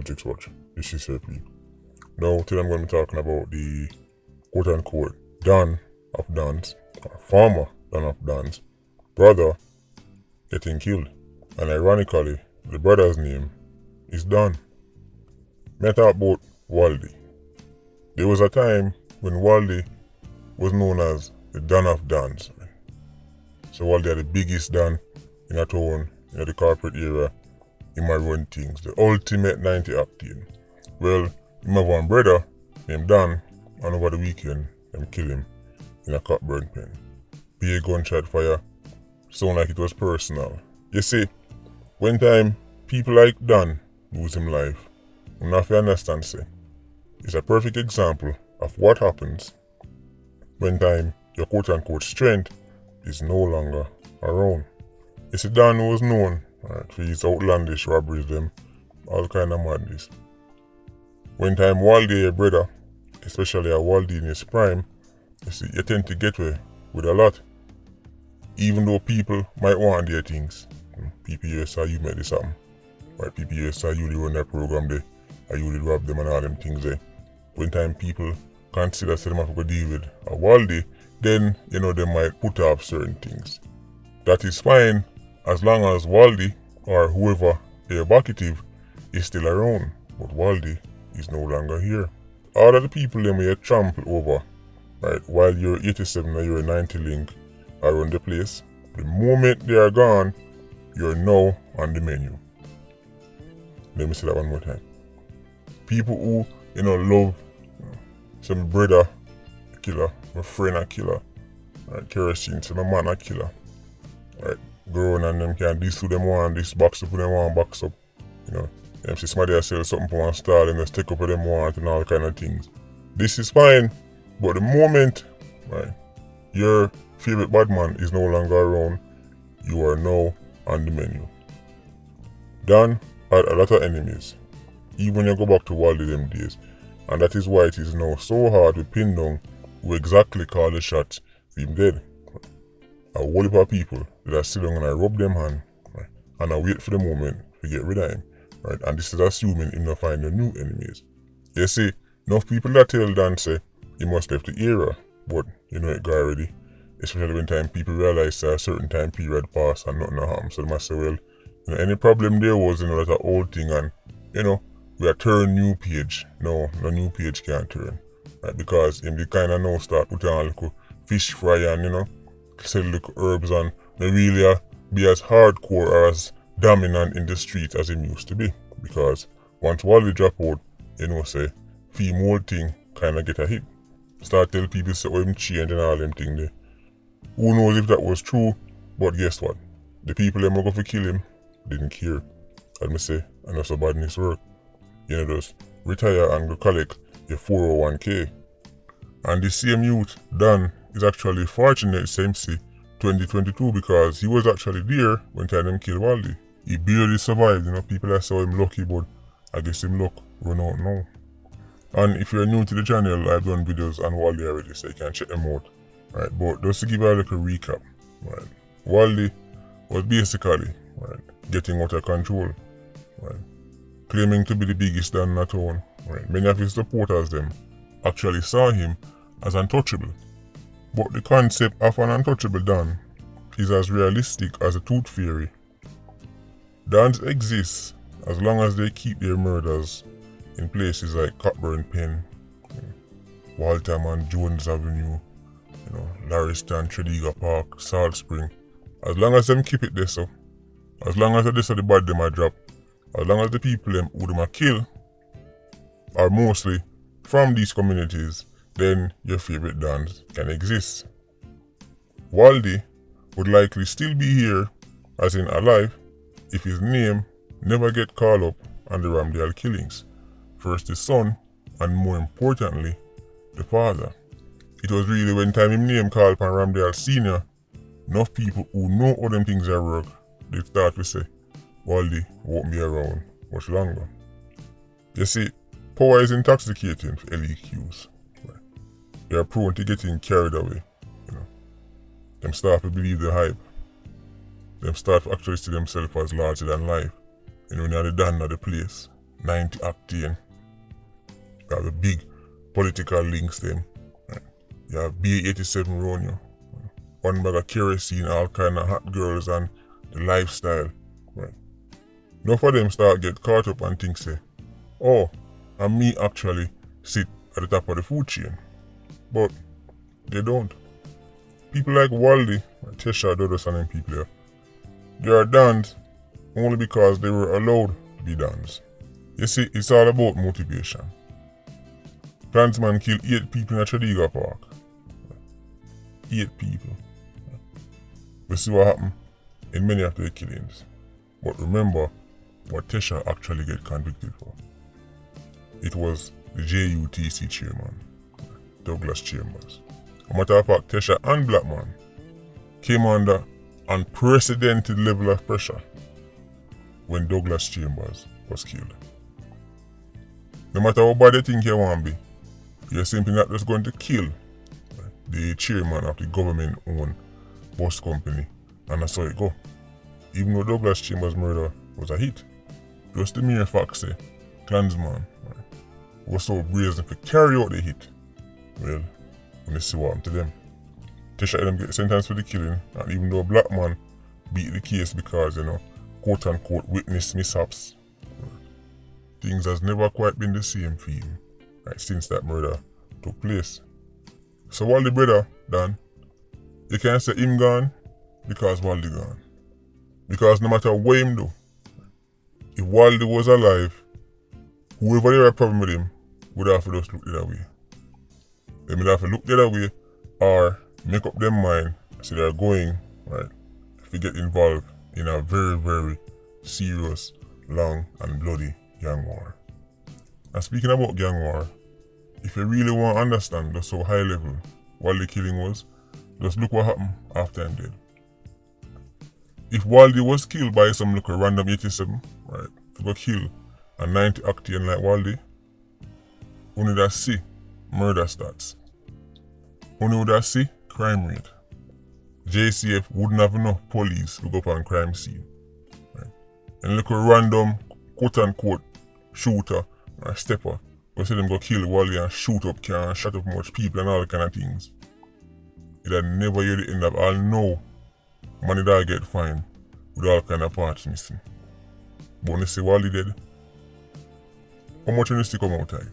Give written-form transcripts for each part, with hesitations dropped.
Politricks watch. This is Serpy. Now today I'm going to be talking about the quote-unquote Don of Dons, or former Don of Dons, brother getting killed. And ironically, the brother's name is Don. Me talk about Waldy. There was a time when Waldy was known as the Don of Dons. So Waldy had the biggest Don in a town, in the corporate area. He might run things, the ultimate 90 octane. Well, he have one brother named Dan, and over the weekend, them kill him in a Cockburn pen. Be a gunshot fire, sound like it was personal. You see, when time people like Dan lose him life, you have to understand, say, it's a perfect example of what happens when time your quote-unquote strength is no longer around. You see, Dan was known for his outlandish robberies, them, all kind of madness. When time Waldy, your brother, especially a Waldy in his prime, you see, you tend to get away with a lot. Even though people might want their things. People saw you make this happen. Right? People saw you run that program there, and you rob them and all them things there. When time people consider them have to deal with a Waldy, then they might put off certain things. That is fine as long as Waldy or whoever evocative is still around, but Waldy is no longer here. All of the people them you trample over, right, while you're 87 or you're 90 link around the place, the moment they are gone, you're now on the menu. Let me say that one more time. People who, love some brother a killer, my friend a killer, right, kerosene, so my man a killer, right, growing and them can this to them one, this box up, them one box up, them see somebody else sell something for one stall and just take up what them want and all kind of things. This is fine, but the moment, right, your favorite bad man is no longer around, you are now on the menu. Dan had a lot of enemies, even when you go back to Waldy them days, and that is why it is now so hard to pin down who exactly call the shots for him dead. A whole heap of people that are still going to rub them hand, right, and I wait for the moment to get rid of him, right, and this is assuming him not find no new enemies. You see, enough people that tell Dan say he must left the era, but it got already, especially when time people realize a certain time period passed and nothing happened, so they must say, well, any problem there was, that a old thing, and we are turn new page. No new page can't turn, right, because him the kind of now start putting on a little fish fry and sell little herbs and may really be as hardcore or as dominant in the street as him used to be, because once Waldy drop out, say female thing kind of get a hit. Start tell people say him change and all them thing there. Who knows if that was true, but guess what? The people them go for kill him didn't care. As me say, and that's how badness work. Just retire and go collect your 401k. And the same youth, Dan, is actually fortunate same see 2022 because he was actually there when them killed Waldy. He barely survived, people that saw him lucky, but I guess him luck run out now. And if you're new to the channel, I've done videos on Waldy already, so you can check them out. Right, but just to give you a little recap, right, Waldy was basically, right, getting out of control, right, claiming to be the biggest Dan in the town, right. Many of his supporters them actually saw him as untouchable. But the concept of an untouchable Dan is as realistic as a tooth fairy. Dans exist as long as they keep their murders in places like Cockburn Pen, Waltham and Jones Avenue, Larriston, Tredegar Park, Salt Spring. As long as them keep it there, so as long as the bad them a drop, as long as the people them who them a kill are mostly from these communities, then your favorite Dans can exist. Waldy would likely still be here, as in alive, if his name never get called up on the Ramdale killings. First the son, and more importantly, the father. It was really when time him name called upon Ramdale Senior, enough people who know how them things are work, they start to say, Waldy won't be around much longer. You see, power is intoxicating for LEQs. Right? They are prone to getting carried away. Them start to believe the hype. Them start to actually see themselves as larger than life. When you're the Dan of the place. 90 octane. You have the big political links them. Right? You have B87 around you. One bag of kerosene, all kind of hot girls and the lifestyle. Right? Enough of them start get caught up and think say, oh, and me actually sit at the top of the food chain. But they don't. People like Waldy, Tesha, Dodos and them people here, they are dons only because they were allowed to be dons. You see, it's all about motivation. Clansman killed 8 people in a Chadiga Park. 8 people. We see what happened in many of their killings. But remember what Tesha actually get convicted for. It was the JUTC chairman, Douglas Chambers. As a matter of fact, Tesha and Blackman came under unprecedented level of pressure when Douglas Chambers was killed. No matter how bad you think you want to be, you're simply not just going to kill the chairman of the government-owned bus company, and that's how it go. Even though Douglas Chambers' murder was a hit, just the mere fact say, Klansman was so brazen to carry out the hit. Well, when you see what happened to them. Tesha and them get sentenced for the killing, and even though Black man beat the case because, quote unquote, witness mishaps, things has never quite been the same for him, since that murder took place. So Waldy brother, Dan, you can't say him gone because Waldy gone. Because no matter what him do, if Waldy was alive, whoever they had a problem with him would have to just look the other way. They would have to look the other way or make up their mind so they're going, to get involved in a very, very serious, long and bloody gang war. And speaking about gang war, if you really want to understand just how high level Waldy killing was, just look what happened after him dead. If Waldy was killed by some little random 87, to go kill a 90 octane like Waldy, only that see murder stats. Only would that see crime rate. JCF wouldn't have enough police to go up on crime scene. And little random quote unquote shooter or stepper go see them go kill Waldy and shoot up car and shut up much people and all kind of things. It had never hear the end of all no money that get fined with all kind of parts missing. But when you see Waldy dead, how much you see come outside?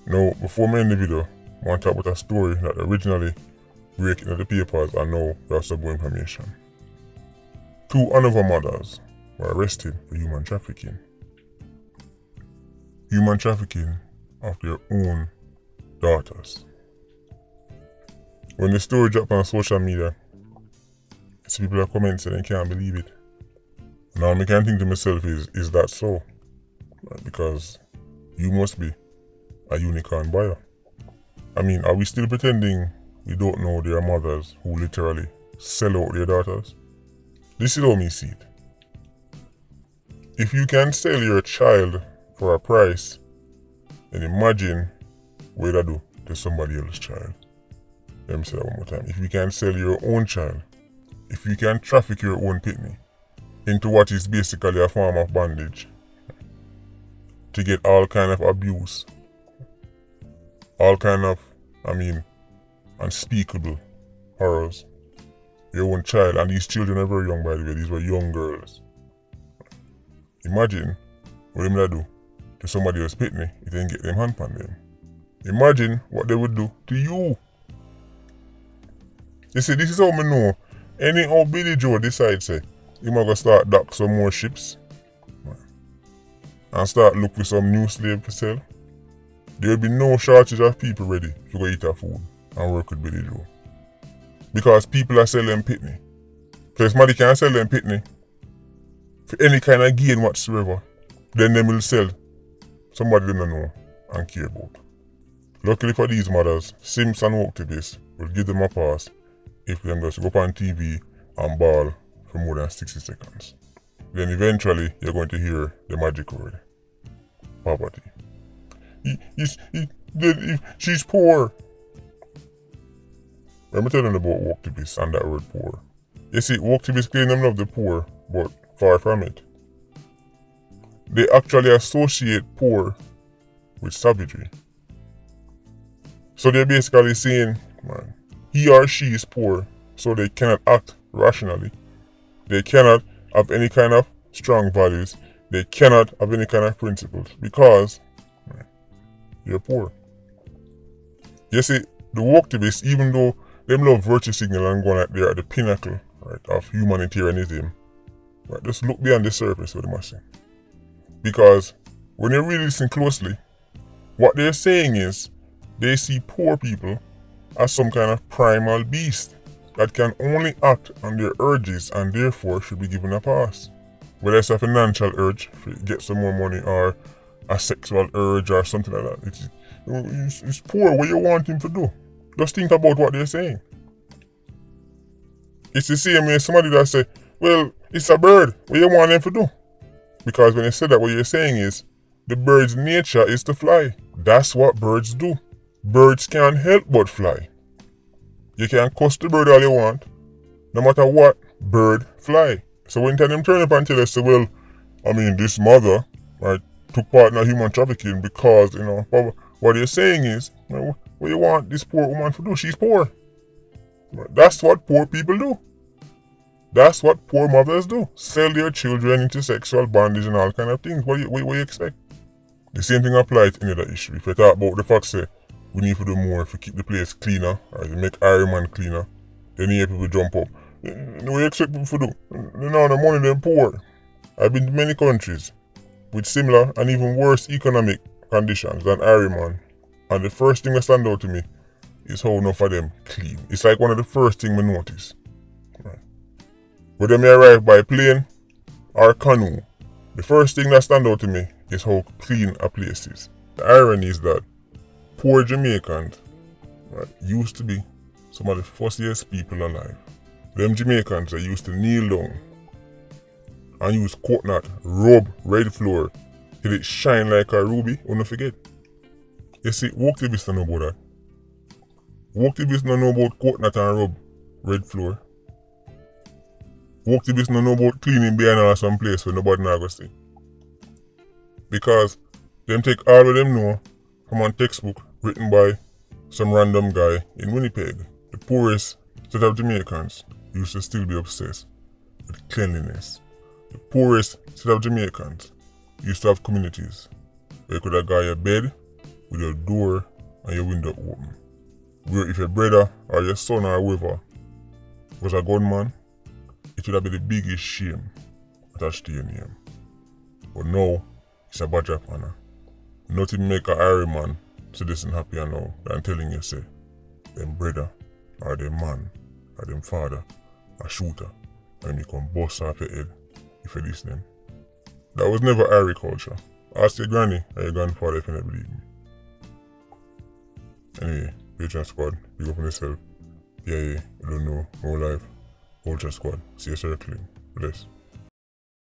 Now, before me end the video, I want to talk about a story that originally break into the papers and now we have some more information. 2 Hanover mothers were arrested for human trafficking. Human trafficking of their own daughters. When the story dropped on social media, some people are commenting saying they can't believe it. Now I can think to myself is that so? Because you must be a unicorn buyer. I mean, are we still pretending we don't know there are mothers who literally sell out their daughters? This is how me see it. If you can sell your child for a price, then imagine what you do to somebody else's child. Let me say that one more time. If you can sell your own child, if you can traffic your own pitney into what is basically a form of bondage to get all kind of abuse, all kind of, unspeakable horrors. Your own child, and these children are very young by the way, these were young girls. Imagine what them that do to somebody else's pitney if they can get them hand on them. Imagine what they would do to you. You see, this is how me know. Anyhow Billy Joe decides say, he might go start dock some more ships and start look for some new slave to sell. There will be no shortage of people ready to go eat our food and work with Billy Joe. Because people are selling pitney. So if somebody can sell them pitney for any kind of gain whatsoever, then they will sell somebody they don't know and care about. Luckily for these mothers, Sims and activists will give them a pass if them just go up on TV and bawl for more than 60 seconds. Then eventually you're going to hear the magic word. Poverty. She's poor. Let me tell them about activists and that word poor. You see, activists claim them love the poor, but far from it. they actually associate poor with savagery. So they're basically saying, man, he or she is poor, so they cannot act rationally. They cannot have any kind of strong values. They cannot have any kind of principles because you're poor. You see, the woke-activists, even though they love virtue signal and going like they're at the pinnacle, right, of humanitarianism, right, just look beyond the surface what they must say. Because when you really listen closely, what they're saying is they see poor people as some kind of primal beast that can only act on their urges and therefore should be given a pass. Whether it's a financial urge to get some more money or a sexual urge or something like that. It's poor. What you want him to do? Just think about what they're saying. It's the same way somebody that say, well, it's a bird. What you want him to do? Because when they say that, what you're saying is the bird's nature is to fly. That's what birds do. Birds can't help but fly. You can cuss the bird all you want. No matter what, bird fly. So when them turn up and tell us, well, I mean, this mother, right, took part in a human trafficking because, what they're saying is, what you want this poor woman to do? She's poor. That's what poor people do. That's what poor mothers do. Sell their children into sexual bondage and all kind of things. What do you expect? The same thing applies to any other issue. If you talk about the fact say we need to do more to keep the place cleaner, or to make Iron Man cleaner, then you hear people jump up. What do you expect people to do? No, the money they're poor. I've been to many countries with similar and even worse economic conditions than Iron Man. And the first thing that stand out to me is how enough of them clean. It's like one of the first things I notice. Right. Whether I arrive by plane or canoe, the first thing that stand out to me is how clean a place is. The irony is that poor Jamaicans, right, used to be some of the fussiest people alive. Them Jamaicans that used to kneel down and use coconut, rub red floor till it shine like a ruby, don't forget. You see, woke-activists don't know about that. Woke-activists don't know about coconut and rub red floor. Woke-activists don't know about cleaning behind some place where nobody not go see. Because them take all of them know from a textbook written by some random guy in Winnipeg. The poorest set of Jamaicans used to still be obsessed with cleanliness. The poorest set of Jamaicans used to have communities where you could have got your bed with your door and your window open. Where if your brother or your son or whoever was a gunman, it would have been the biggest shame attached to your name. But now, it's a badge of honor. Nothing make a Iron Man citizen happier now than telling you say, them brother or them man or them father a shooter and you come bust off your head if you listen them. That was never Irish culture. Ask your granny or your grandfather if you don't believe me. Anyway, Patreon squad, big up on yourself. Yeah, you don't know, no life. Ultra squad, see you circling. Bless.